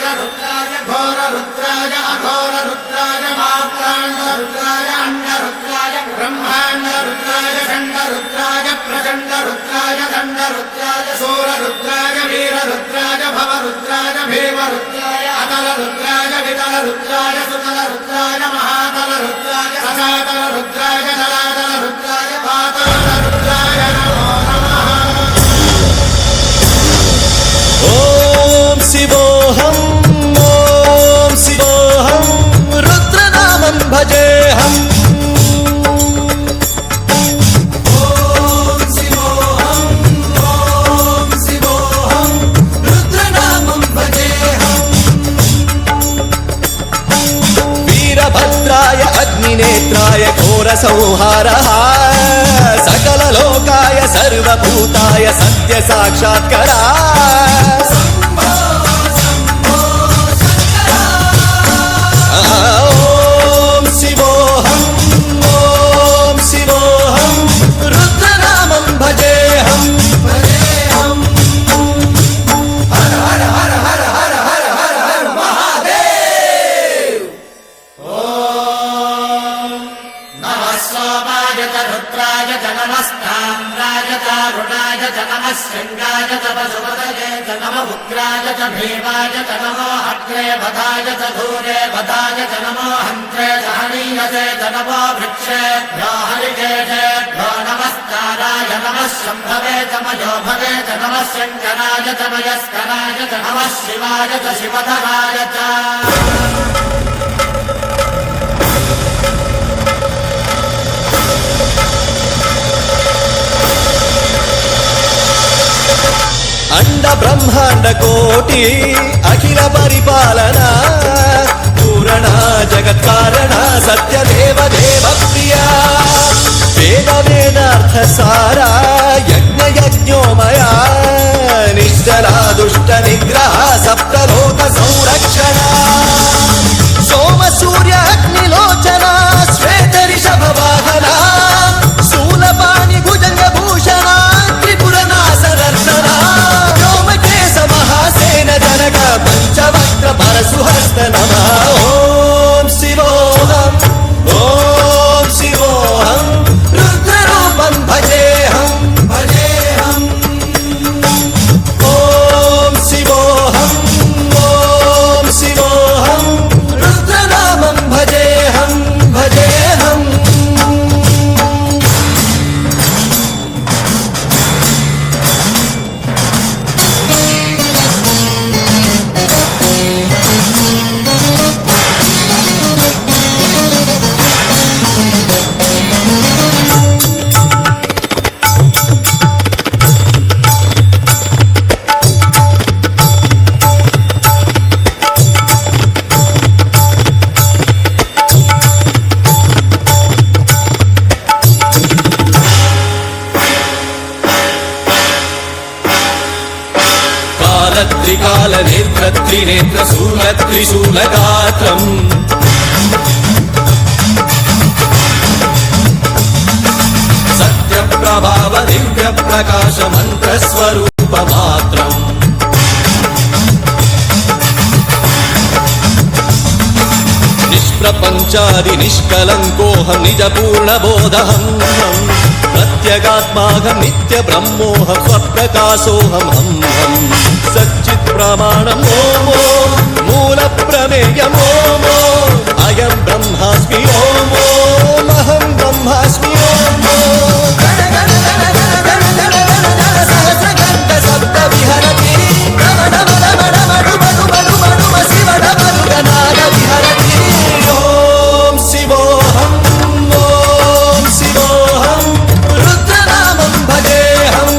वीररुद्राय घोररुद्राय अघोररुद्राय मात्राण्डरुद्राय अण्डरुद्राय ब्रह्माण्डरुद्राय खण्डरुद्राय प्रचण्डरुद्राय दण्डरुद्राय शूररुद्राय वीररुद्राय भवरुद्राय भीमरुद्राय अतलरुद्राय वितलरुद्राय सुतलरुद्राय महातलरुद्राय सनातलरुद्राय जलातलरुद्राय पातालरुद्राय नमो नमः। ओम शिवोऽहं रुद्रनामं भजेऽहम्। वीरभद्राय अग्निनेत्राय घोरसंहारः सकललोकाय सर्वभूताय सत्यसाक्षात्करा। ओम शिवोऽहं रुद्रनामं भजेऽहम्। हर हर हर हर हर हर हर हर महादेव। ओम नमः सोमाय च रुद्राय च नमस्ताम्राय च अरुणाय च नमः शृङ्गाय च पशुपतये च नमः उग्राय च भीमाय च नमो अग्रे वधाय च धूरे वधाय च नमो हन्त्रे च हनीयसे च नमो वृक्षेभ्यो हरिकेशेभ्यो नमस्काराय नमः शम्भवे च मयोभवे च नमः शङ्कराय च मयस्कराय च नमः शिवाय च शिवधराय च। अंड ब्रह्मांड कोटि अखिल परिपालना पूरणा जगत्कारणा सत्यदेव देव प्रिया वेद वेदार्थ सारा यज्ञ यज्ञोमया निश्चला दुष्ट निग्रह सप्तलोक संरक्षणा सोम सूर्य अग्निलोचना श्वेत ऋषभ वाहना शूलपाणि भुजंग भूषणा त्रिपुरनाशनर्दना व्योमकेश महासेन जनक पंचवक्त्र परशुहस्त नमः। ओम शिवोऽहं रुद्ररूपं भजेऽहम्। ओम शिवोऽहं रुद्रनामं भजेऽहम्। त्रिकाल नेत्र त्रिनेत्र शूल त्रिशूलगात्रम् सत्य प्रभाव दिव्य प्रकाश मंत्र स्वरूप मात्रम् निष्प्रपंचादि निष्कलंकोऽहं निज पूर्ण बोधहं प्रत्यगात्माहं नित्य ब्रह्मोऽहं स्वप्रकाशोऽहं हं सच्चित् प्रमाणम् ओम मूल प्रमेयम् ओम अयं ब्रह्मास्मि ओम अहं ब्रह्मास्मि ओम सहस्रगन्ध शब्द विहरति शिवडमरुगनाद विहरति। ओम शिवोऽहं रुद्रनामं भजेऽहम्।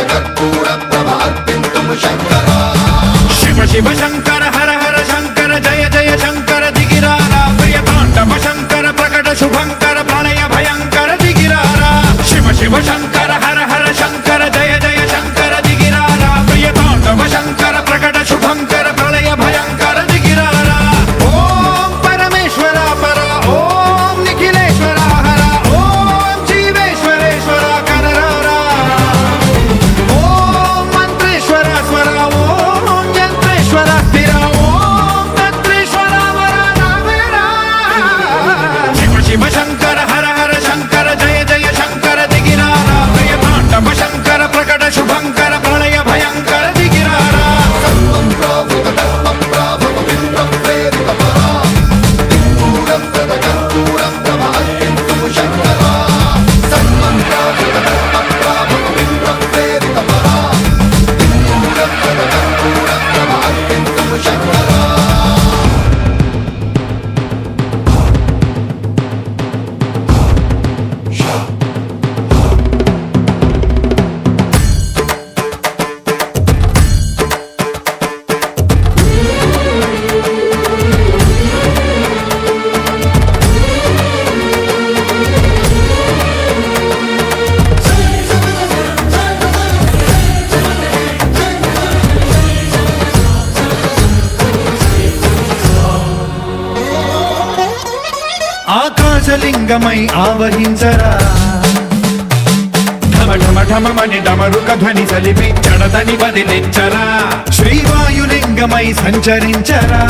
कर्पूर प्रभ శివ శంకర హర హర శంకర జయ జయ శంకర దిగిరారా ప్రియ తాండవ శంకర ప్రకట శుభంకర ప్రళయ భయంకర దిగిరారా శివ శివ శంకర హర హర శంకర జయ జయ శంకర దిగిరారా ప్రియ తాండవ శంకర ప్రకట శుభంకర ప్రళయ భయంకర దిగిరారా ఓం పరమేశ్వర పర ఓం నిఖిలేశ్వర హర ఓం జీవేశ్వరేశ్వర కరరారా ఓం మంత్రేశ్వర స్వర ఓం యంత్రేశ్వర స్థిర ఓం తంత్రేశ్వర వర నావేరా శివ శివ శంకర హర హర శంకర జయ జయ శంకర దిగిరారా ప్రియ తాండవ శంకర ప్రకట శుభంకర ప్రళయ భయంకర దిగిరారా ఆకాశలింగమై ఆవహించరా ఢమ ఢమ ఢమమని డమరుక ధ్వని సలిపి చడదని వదిలించరా శ్రీవాయులింగమై సంచరించరా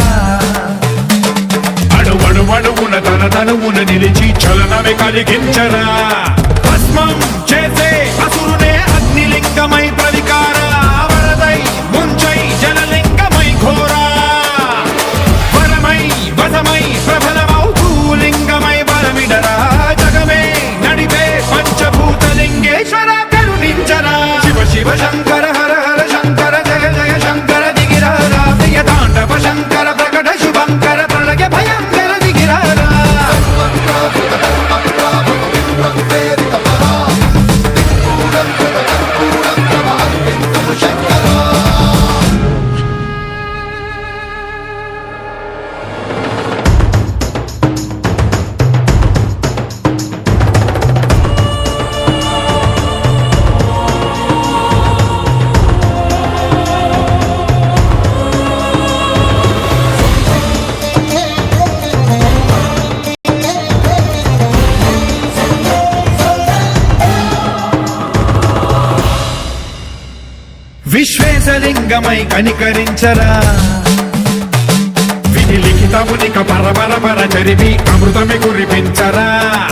అణువణువున తన తనువున నిలిచి చలనమే కలిగించరా భస్మం చేసే అసురునే అగ్నిలింగమై ప్రవికార వరదై ముంచై జలలింగమై ఘోరా వరమై వసమై ప్రబలమౌ భూలింగమై బలమిడరా జగమే నడిపే పంచభూతలింగేశ్వర కరుణించరా శివ శివ శంకర హర హర శంకర జయ జయ శంకర దిగిరారా ప్రియ తాండవ శంకర ప్రకట శుభంకర ప్రళయ భయంకర దిగిరారా విశ్వేశలింగమై కనికరించరా విధి లిఖితమునిక పరపర పర చరివి అమృతమి కురిపించరా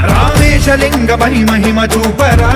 రామేశలింగమై మహిమ చూపరా